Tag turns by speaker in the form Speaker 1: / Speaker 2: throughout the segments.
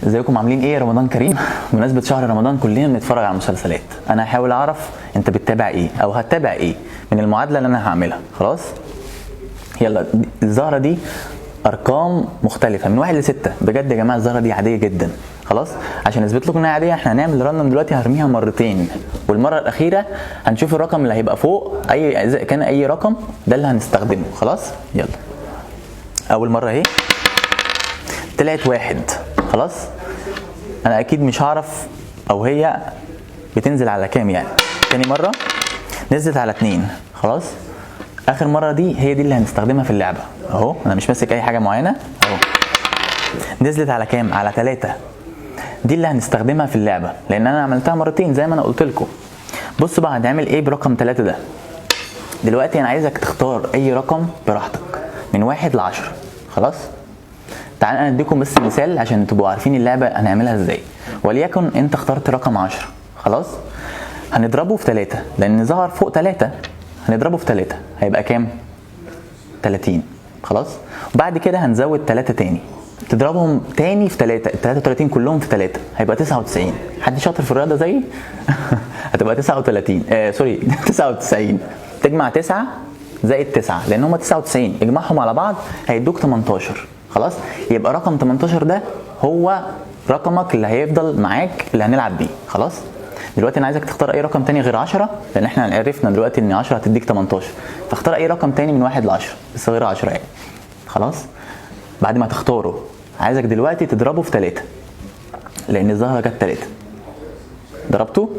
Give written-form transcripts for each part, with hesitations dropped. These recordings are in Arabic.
Speaker 1: ازيكم عاملين ايه؟ رمضان كريم. بمناسبه شهر رمضان كلنا بنتفرج على مسلسلات. انا هحاول اعرف انت بتتابع ايه او هتتابع ايه من المعادله اللي انا هعملها. خلاص يلا. الزهره دي ارقام مختلفه من 1 ل 6. بجد يا جماعه الزهره دي عاديه جدا. خلاص عشان اثبت لكم انها عاديه احنا هنعمل راندوم دلوقتي، هرميها مرتين والمره الاخيره هنشوف الرقم اللي هيبقى فوق اذا كان اي رقم ده اللي هنستخدمه. خلاص يلا. اول مره اهي طلعت 1. خلاص انا اكيد مش هعرف او هي بتنزل على كام يعني. تاني مره نزلت على 2. خلاص اخر مره دي هي دي اللي هنستخدمها في اللعبه اهو. انا مش ماسك اي حاجه معينه اهو. نزلت على كام؟ على 3. دي اللي هنستخدمها في اللعبه لان انا عملتها مرتين زي ما انا قلت لكم. بصوا بقى هنعمل ايه برقم 3 ده. دلوقتي انا عايزك تختار اي رقم براحتك من 1 ل 10. خلاص تعال انا اديكم بس مثال عشان تبقوا عارفين اللعبه هنعملها ازاي. وليكن انت اخترت رقم 10. خلاص هنضربه في 3 لان ظهر فوق 3. هنضربه في 3 هيبقى كام؟ 30. خلاص وبعد كده هنزود 3 تاني تضربهم تاني في 3. ال 33 كلهم في 3 هيبقى 99. حد شاطر في الرياضه زيي؟ هتبقى 39 سوري 99. تجمع 9 زائد 9 لان هم 99 اجمعهم على بعض هيدوك 18. خلاص يبقى رقم 18 ده هو رقمك اللي هيفضل معاك اللي هنلعب بيه. خلاص دلوقتي انا عايزك تختار اي رقم تاني غير 10 لان احنا عرفنا دلوقتي ان 10 هتديك 18. فاختار اي رقم تاني من 1 ل 10 بس غير 10 يعني. خلاص بعد ما تختاره عايزك دلوقتي تضربه في 3 لان الزهره جت 3. ضربته.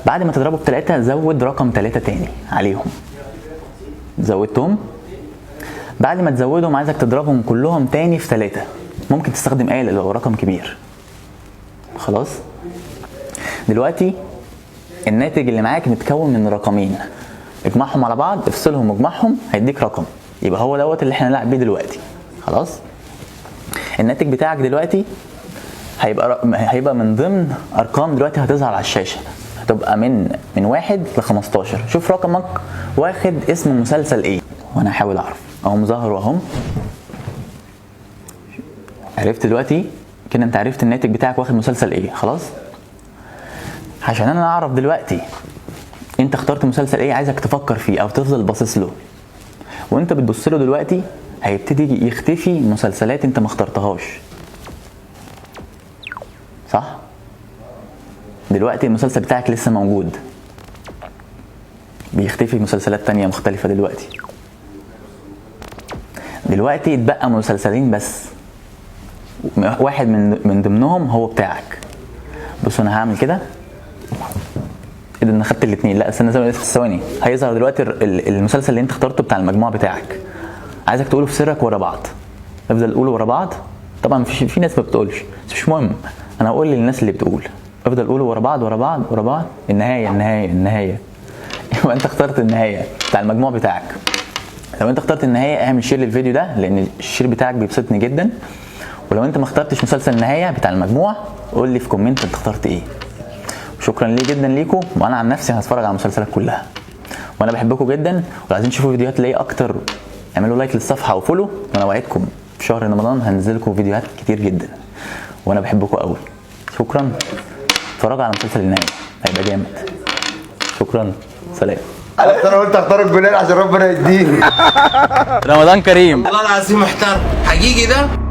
Speaker 1: بعد ما تضربه في 3 زود رقم 3 تاني عليهم. زودتهم. بعد ما تزودهم عايزك تضربهم كلهم تاني في 3. ممكن تستخدم آلة لو رقم كبير. خلاص دلوقتي الناتج اللي معاك متكون من رقمين اجمعهم على بعض افصلهم واجمعهم هيديك رقم يبقى هو دوت اللي احنا هنلعب بيه دلوقتي. خلاص الناتج بتاعك دلوقتي هيبقى من ضمن ارقام دلوقتي هتظهر على الشاشه. هتبقى من 1 ل 15. شوف رقمك واخد اسم مسلسل ايه وانا هحاول اعرف اهو. مظهر اهو. عرفت دلوقتي كده انت عرفت الناتج بتاعك واخد مسلسل ايه. خلاص عشان انا اعرف دلوقتي انت اخترت مسلسل ايه عايزك تفكر فيه او تفضل باصص له. وانت بتبص له دلوقتي هيبتدي يختفي مسلسلات انت ما اخترتهاش. صح؟ دلوقتي المسلسل بتاعك لسه موجود بيختفي مسلسلات تانية مختلفة. دلوقتي اتبقى مسلسلين بس واحد من ضمنهم هو بتاعك. بصوا انا هعمل كده اذا انا خدت الاثنين. لا استنى ثواني. هيظهر دلوقتي المسلسل اللي انت اخترته بتاع المجموعه بتاعك. عايزك تقوله في سرك ورا بعض. افضل قوله ورا بعض. طبعا في ناس ما بتقولش بس مش مهم. انا هقول للناس اللي بتقول افضل قوله ورا بعض ورا بعض ورا بعض. النهايه يبقى انت اخترت النهايه بتاع المجموع بتاعك. لو انت اخترت النهايه اعمل شير للفيديو ده لان الشير بتاعك بيبسطني جدا. ولو انت ما اخترتش مسلسل النهايه بتاع المجموع قول لي في كومنت انت اخترت ايه. شكرا ليه جدا ليكم. وانا عن نفسي هتفرج على المسلسلات كلها وانا بحبكم جدا. ولو عايزين تشوفوا فيديوهات ليا اكتر اعملوا لايك للصفحه وفولو. وانا وعدكم في شهر رمضان هنزل لكم فيديوهات كتير جدا وانا بحبكم قوي. شكرا. اتفرجوا على مسلسل النهايه هيبقى جامد. شكرا. سلام.
Speaker 2: انا قلت اختار الجنان عشان ربنا يديني.
Speaker 1: رمضان كريم.
Speaker 3: والله العظيم محتار حقيقي ده.